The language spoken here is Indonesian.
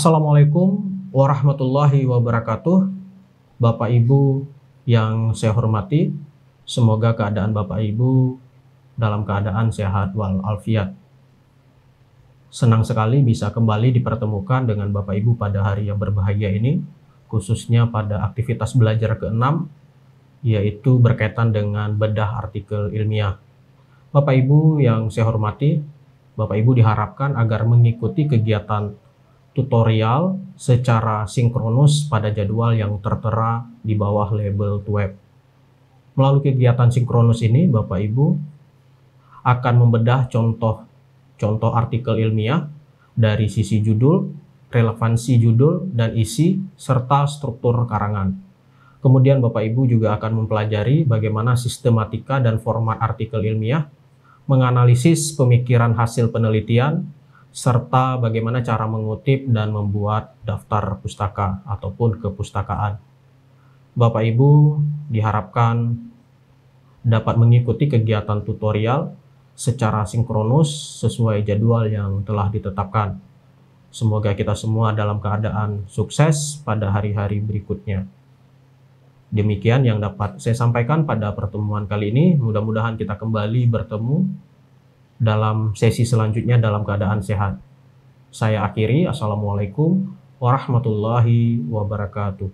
Assalamualaikum warahmatullahi wabarakatuh. Bapak Ibu yang saya hormati, semoga keadaan Bapak Ibu dalam keadaan sehat walafiat. Senang sekali bisa kembali dipertemukan dengan Bapak Ibu pada hari yang berbahagia ini, khususnya pada aktivitas belajar ke-6, yaitu berkaitan dengan bedah artikel ilmiah. Bapak Ibu yang saya hormati, Bapak Ibu diharapkan agar mengikuti kegiatan tutorial secara sinkronus pada jadwal yang tertera di bawah label web. Melalui kegiatan sinkronus ini, Bapak Ibu akan membedah contoh artikel ilmiah dari sisi judul, relevansi judul dan isi, serta struktur karangan. Kemudian Bapak Ibu juga akan mempelajari bagaimana sistematika dan format artikel ilmiah, menganalisis pemikiran hasil penelitian, serta bagaimana cara mengutip dan membuat daftar pustaka ataupun kepustakaan. Bapak Ibu diharapkan dapat mengikuti kegiatan tutorial secara sinkronus sesuai jadwal yang telah ditetapkan. Semoga kita semua dalam keadaan sukses pada hari-hari berikutnya. Demikian yang dapat saya sampaikan pada pertemuan kali ini. Mudah-mudahan kita kembali bertemu dalam sesi selanjutnya dalam keadaan sehat. Saya akhiri. Assalamualaikum warahmatullahi wabarakatuh.